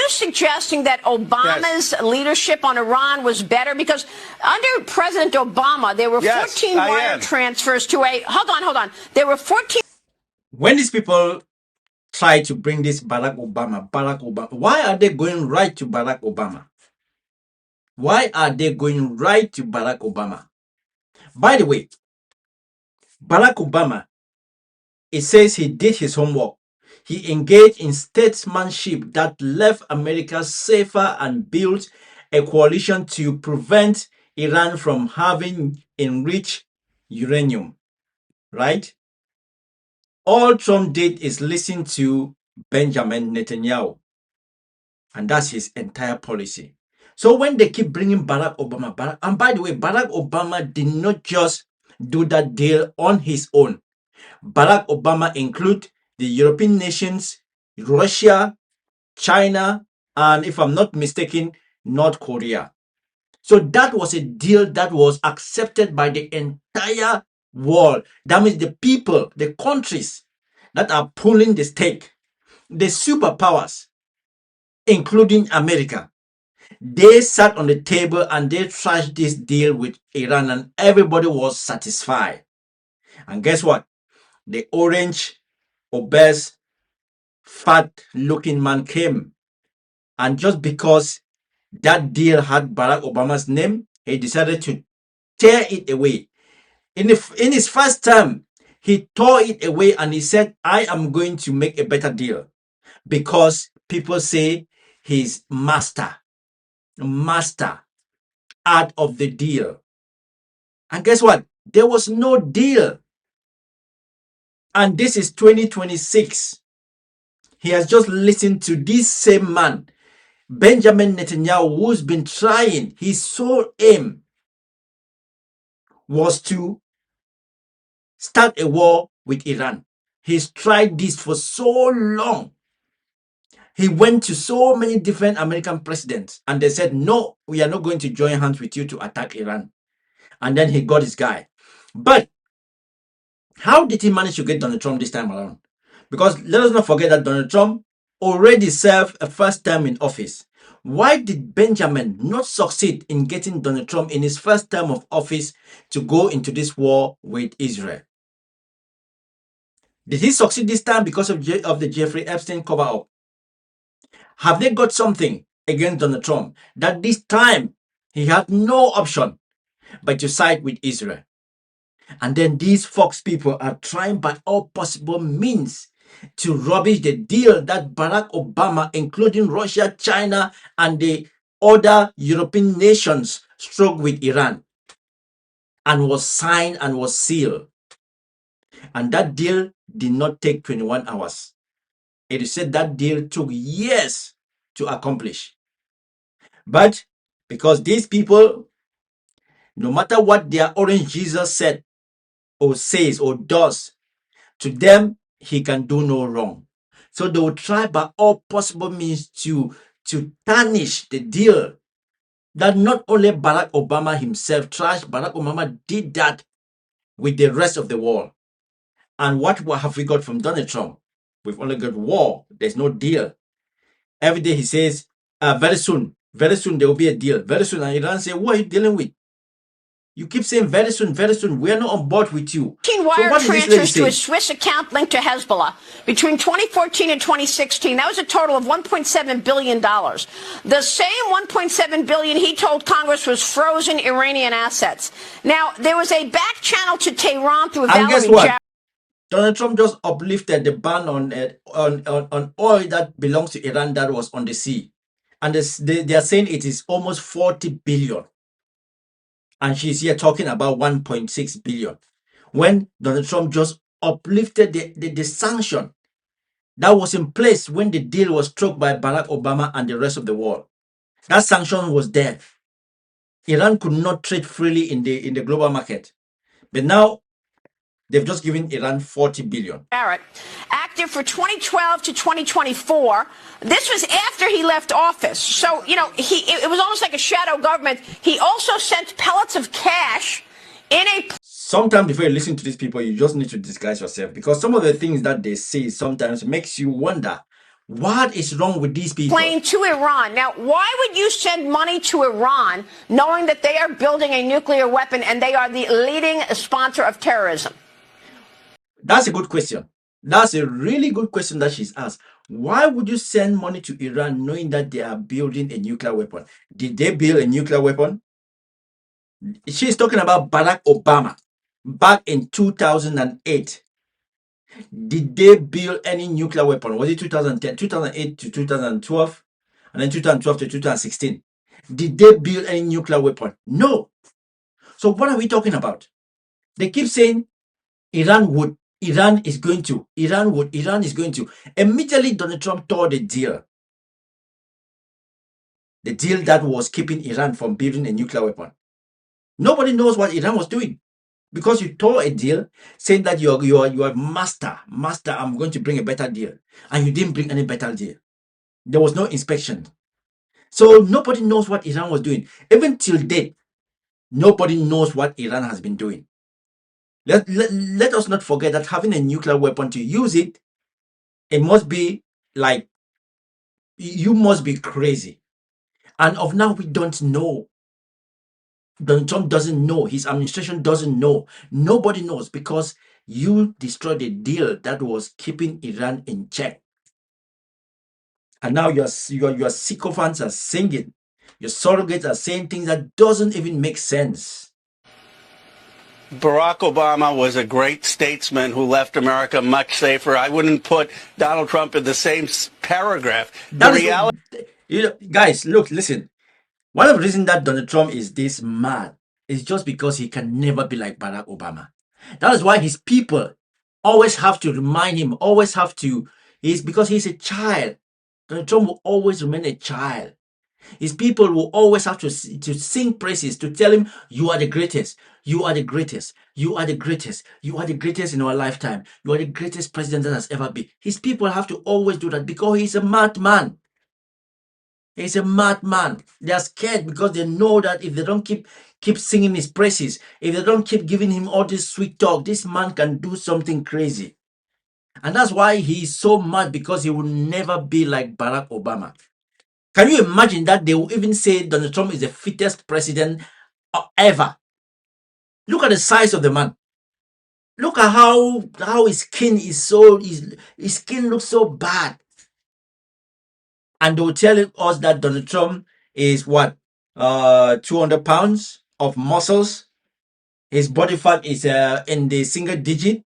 suggesting that Obama's leadership on Iran was better? Because under President Obama, there were 14 wire transfers to a... Hold on. There were 14... When these people try to bring this Barack Obama, why are they going right to Barack Obama? Why are they going right to Barack Obama? By the way, Barack Obama, it says he did his homework. He engaged in statesmanship that left America safer and built a coalition to prevent Iran from having enriched uranium, right? All Trump did is listen to Benjamin Netanyahu, and that's his entire policy. So when they keep bringing Barack Obama, and by the way, Barack Obama did not just do that deal on his own. Barack Obama include the European nations, Russia, China, and if I'm not mistaken, North Korea. So that was a deal that was accepted by the entire world. That means the people, the countries that are pulling the stake, the superpowers, including America, they sat on the table and they trashed this deal with Iran, and everybody was satisfied. And guess what? The orange, obese, fat-looking man came. And just because that deal had Barack Obama's name, he decided to tear it away. In his first term, he tore it away and he said, I am going to make a better deal. Because people say he's master out of the deal. And guess what? There was no deal. And this is 2026. He has just listened to this same man, Benjamin Netanyahu, who's been trying. His sole aim was to start a war with Iran. He's tried this for so long. He went to so many different American presidents and they said, no, we are not going to join hands with you to attack Iran. And then he got his guy. But how did he manage to get Donald Trump this time around? Because let us not forget that Donald Trump already served a first term in office. Why did Benjamin not succeed in getting Donald Trump in his first term of office to go into this war with Israel? Did he succeed this time because of the Jeffrey Epstein cover-up? Have they got something against Donald Trump that this time he had no option but to side with Israel? And then these Fox people are trying by all possible means to rubbish the deal that Barack Obama, including Russia, China, and the other European nations, struck with Iran and was signed and was sealed. And that deal did not take 21 hours. It is said that deal took years to accomplish. But because these people, no matter what their orange Jesus said or says or does, to them, he can do no wrong. So they will try by all possible means to tarnish the deal that not only Barack Obama himself trashed, Barack Obama did that with the rest of the world. And what have we got from Donald Trump? We've only got war. There's no deal. Every day he says, very soon there will be a deal. Very soon. And Iran say, what are you dealing with? You keep saying very soon. We are not on board with you. Wire transfers to a Swiss account linked to Hezbollah between 2014 and 2016. That was a total of $1.7 billion. The same $1.7 billion he told Congress was frozen Iranian assets. Now, there was a back channel to Tehran through Valerie. And guess what? Donald Trump just uplifted the ban on oil that belongs to Iran that was on the sea. And they are saying it is almost 40 billion. And she's here talking about 1.6 billion. When Donald Trump just uplifted the sanction that was in place when the deal was struck by Barack Obama and the rest of the world. That sanction was there. Iran could not trade freely in the global market. But now, they've just given Iran 40 billion. Barrett, active for 2012 to 2024. This was after he left office. So, you know, it was almost like a shadow government. He also sent pellets of cash in a... Sometimes before you listen to these people, you just need to disguise yourself. Because some of the things that they say sometimes makes you wonder, What is wrong with these people? Plane to Iran. Now, why would you send money to Iran knowing that they are building a nuclear weapon and they are the leading sponsor of terrorism? That's a good question. That's a really good question that she's asked. Why would you send money to Iran knowing that they are building a nuclear weapon? Did they build a nuclear weapon? She's talking about Barack Obama back in 2008. Did they build any nuclear weapon? Was it 2010, 2008 to 2012, and then 2012 to 2016? Did they build any nuclear weapon? No. So what are we talking about? They keep saying Iran would, Iran is going to, Iran would, Iran is going to. Immediately Donald Trump tore the deal that was keeping Iran from building a nuclear weapon. Nobody knows what Iran was doing. Because you tore a deal saying that you are master, I'm going to bring a better deal. And you didn't bring any better deal. There was no inspection. So nobody knows what Iran was doing. Even till date, nobody knows what Iran has been doing. Let us not forget that having a nuclear weapon, to use it, it must be like, you must be crazy. And of now, we don't know. Donald Trump doesn't know. His administration doesn't know. Nobody knows, because you destroyed a deal that was keeping Iran in check. And now your sycophants are singing. Your surrogates are saying things that doesn't even make sense. Barack Obama was a great statesman who left America much safer. I wouldn't put Donald Trump in the same paragraph. The reality, guys, look, listen. One of the reasons that Donald Trump is this mad is just because he can never be like Barack Obama. That is why his people always have to remind him, is because he's a child. Donald Trump will always remain a child. His people will always have to sing praises, to tell him, you are the greatest, you are the greatest, you are the greatest, you are the greatest in our lifetime, you are the greatest president that has ever been. His people have to always do that because he's a madman. He's a madman. They are scared because they know that if they don't keep singing his praises, if they don't keep giving him all this sweet talk, this man can do something crazy. And that's why he's so mad, because he will never be like Barack Obama. Can you imagine that they will even say Donald Trump is the fittest president ever? Look at the size of the man. Look at how his skin is his skin looks so bad. And they will tell us that Donald Trump is what? 200 pounds of muscles. His body fat is in the single digit.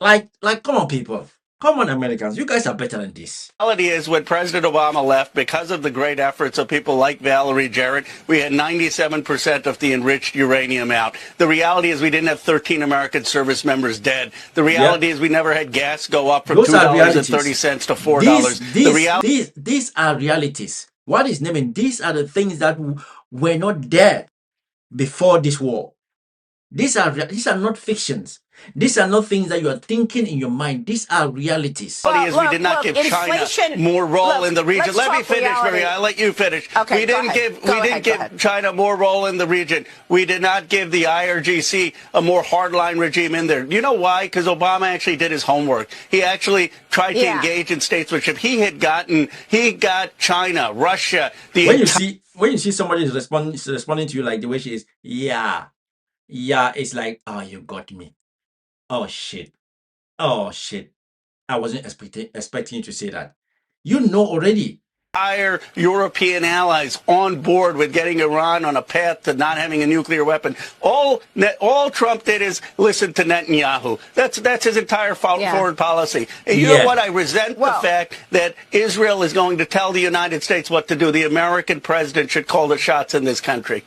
Like, come on, people. Come on, Americans. You guys are better than this. The reality is, when President Obama left, because of the great efforts of people like Valerie Jarrett, we had 97% of the enriched uranium out. The reality is we didn't have 13 American service members dead. The reality is we never had gas go up from $2.30 to $4. These are realities. What is naming? These are the things that were not there before this war. These are not fictions. These are not things that you are thinking in your mind. These are realities. The reality is we did not give China more role in the region. Let me finish, Maria. I'll let you finish. Okay, we didn't give China more role in the region. We did not give the IRGC a more hardline regime in there. You know why? Because Obama actually did his homework. He actually tried to engage in statesmanship. He got China, Russia. When you see somebody is responding to you like the way she is, yeah, it's like, oh, you got me. Oh shit. I wasn't expecting you to say that. You know already. Entire European allies on board with getting Iran on a path to not having a nuclear weapon. All Trump did is listen to Netanyahu. That's his entire foreign policy. And you know what? I resent the fact that Israel is going to tell the United States what to do. The American president should call the shots in this country.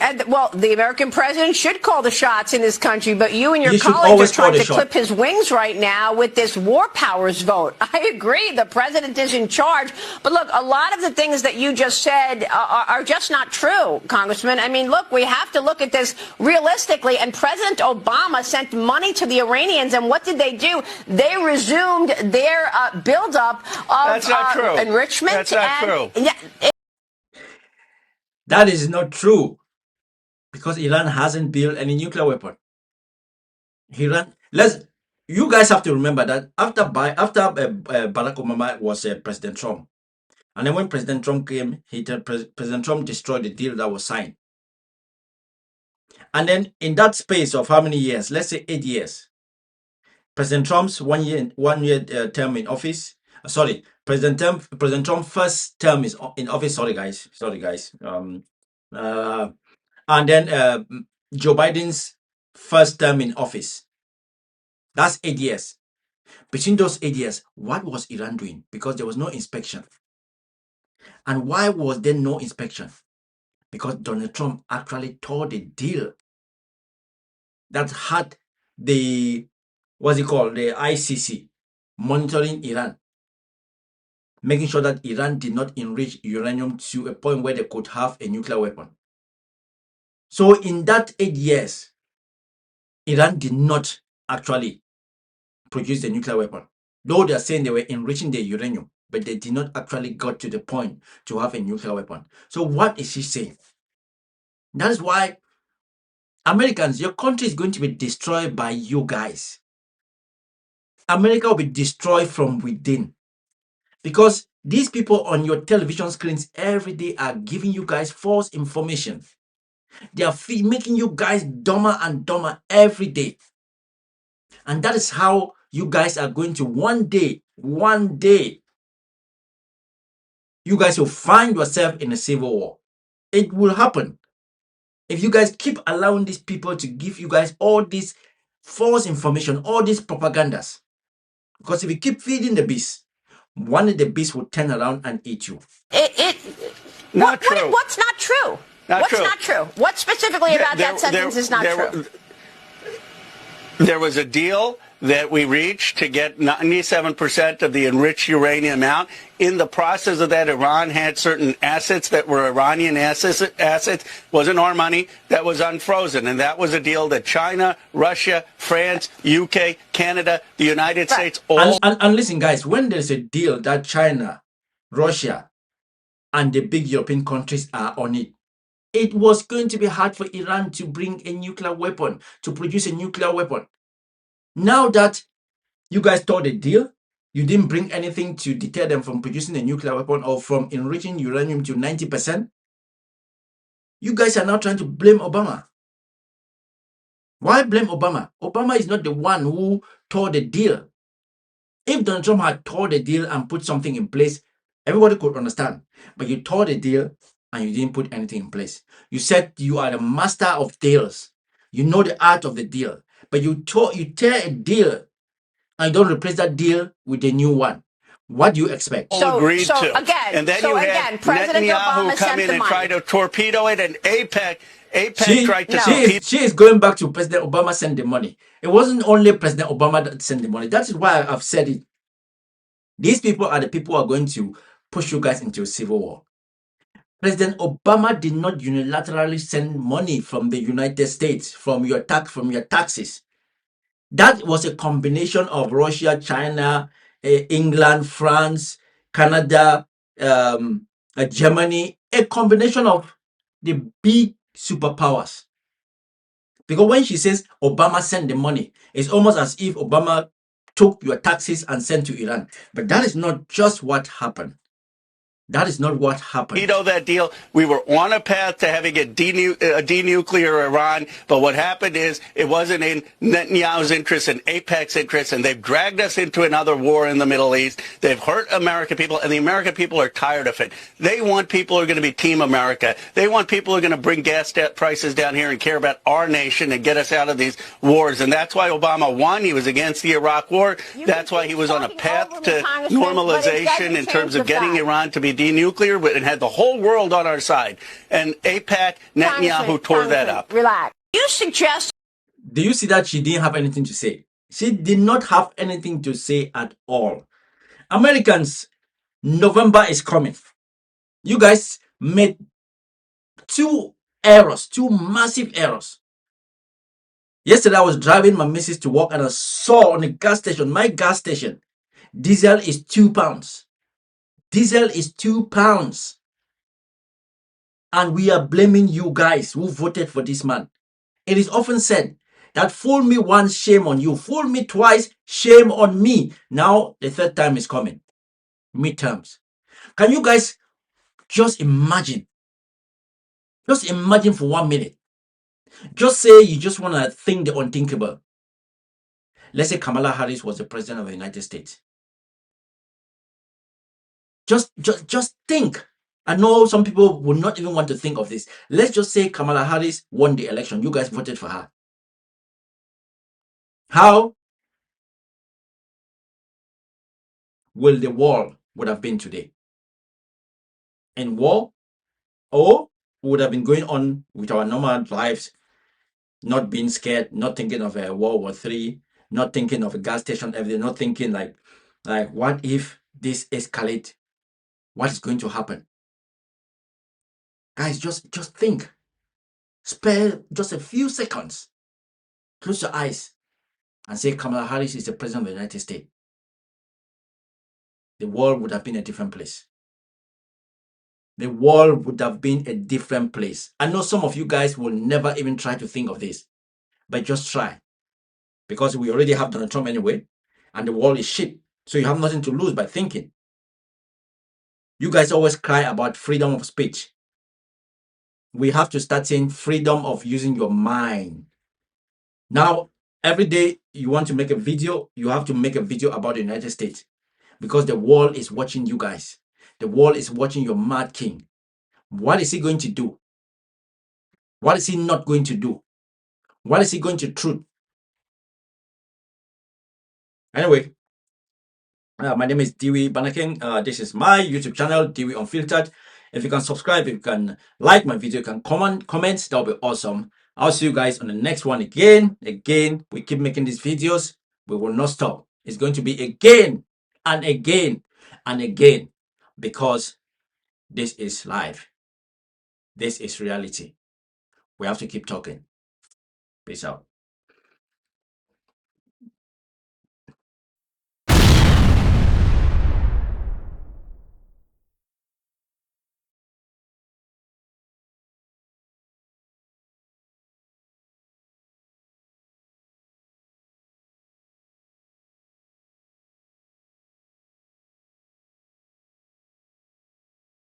And, well, the American president should call the shots in this country, but you and your colleagues are trying to clip his wings right now with this war powers vote. I agree. The president is in charge. But look, a lot of the things that you just said are just not true, Congressman. I mean, look, we have to look at this realistically. And President Obama sent money to the Iranians. And what did they do? They resumed their buildup of enrichment. That's not true. That is not true. Because Iran hasn't built any nuclear weapon. you guys have to remember that after Barack Obama was President Trump, and then when President Trump came, President Trump destroyed the deal that was signed. And then in that space of how many years? Let's say 8 years. President Trump's one year term in office. President Trump's first term is in office. Sorry guys. And then Joe Biden's first term in office. That's 8 years. Between those 8 years, what was Iran doing? Because there was no inspection. And why was there no inspection? Because Donald Trump actually tore the deal that had the, what's it called, the ICC monitoring Iran, making sure that Iran did not enrich uranium to a point where they could have a nuclear weapon. So in that 8 years, Iran did not actually produce the nuclear weapon. Though they are saying they were enriching the uranium, but they did not actually got to the point to have a nuclear weapon. So what is he saying? That is why Americans, your country is going to be destroyed by you guys. America will be destroyed from within. Because these people on your television screens every day are giving you guys false information. They are making you guys dumber and dumber every day. And that is how you guys are going to one day, you guys will find yourself in a civil war. It will happen. If you guys keep allowing these people to give you guys all this false information, all these propagandas. Because if you keep feeding the beast, one of the beasts will turn around and eat you. Not true. What's not true? What's not true? What specifically about that sentence is not true? There was a deal that we reached to get 97% of the enriched uranium out. In the process of that, Iran had certain assets that were Iranian assets. Wasn't our money. That was unfrozen. And that was a deal that China, Russia, France, UK, Canada, the United States all... And listen, guys, when there's a deal that China, Russia, and the big European countries are on it, it was going to be hard for Iran to bring a nuclear weapon, to produce a nuclear weapon. Now that you guys tore the deal, you didn't bring anything to deter them from producing a nuclear weapon or from enriching uranium to 90%. You guys are now trying to blame Obama. Why blame Obama? Obama is not the one who tore the deal. If Donald Trump had tore the deal and put something in place, everybody could understand. But you tore the deal and you didn't put anything in place. You said you are the master of deals. You know the art of the deal. But you tear a deal and you don't replace that deal with a new one. What do you expect? Agreed to. Again, and then you had President Netanyahu Obama come in and try to torpedo it, and APEC tried to... She is going back to President Obama sent the money. It wasn't only President Obama that sent the money. That is why I've said it. These people are the people who are going to push you guys into a civil war. President Obama did not unilaterally send money from the United States, from your taxes. That was a combination of Russia, China, England, France, Canada, Germany, a combination of the big superpowers. Because when she says Obama sent the money, it's almost as if Obama took your taxes and sent to Iran. But that is not just what happened. That is not what happened. You know that deal? We were on a path to having a denuclear Iran, but what happened is it wasn't in Netanyahu's interest and AIPAC's interest, and they've dragged us into another war in the Middle East. They've hurt American people, and the American people are tired of it. They want people who are going to be Team America. They want people who are going to bring gas prices down here and care about our nation and get us out of these wars, and that's why Obama won. He was against the Iraq war. That's why he was on a path to normalization in terms of getting Iran to be denuclear, and had the whole world on our side. And AIPAC, Netanyahu tore that up. Relax. You suggest... Do you see that she didn't have anything to say? She did not have anything to say at all. Americans, November is coming. You guys made two massive errors. Yesterday, I was driving my missus to work and I saw on the gas station, my gas station, diesel is £2. Diesel is £2. And we are blaming you guys who voted for this man. It is often said, That fool me once, shame on you. Fool me twice, shame on me. Now the third time is coming. Midterms. Can you guys just imagine? Just imagine for 1 minute. Just say you just want to think the unthinkable. Let's say Kamala Harris was the president of the United States. Just think. I know some people would not even want to think of this. Let's just say Kamala Harris won the election. You guys voted for her. How will the world would have been today? In war? Or would have been going on with our normal lives, not being scared, not thinking of a World War III, not thinking of a gas station, everything, not thinking like what if this escalate? What is going to happen? Guys, just think. Spare just a few seconds. Close your eyes and say Kamala Harris is the president of the United States. The world would have been a different place. The world would have been a different place. I know some of you guys will never even try to think of this, but just try. Because we already have Donald Trump anyway, and the world is shit. So you have nothing to lose by thinking. You guys always cry about freedom of speech. We have to start saying freedom of using your mind. Now, every day you want to make a video, you have to make a video about the United States. Because the world is watching you guys. The world is watching your mad king. What is he going to do? What is he not going to do? What is he going to truth? Anyway, my name is Dewey Banaking. This is my YouTube channel, Dewey Unfiltered. If you can subscribe, if you can like my video, you can comment, that'll be awesome. I'll see you guys on the next one again. We keep making these videos. We will not stop. It's going to be again and again and again, because this is life. This is reality. We have to keep talking. Peace out.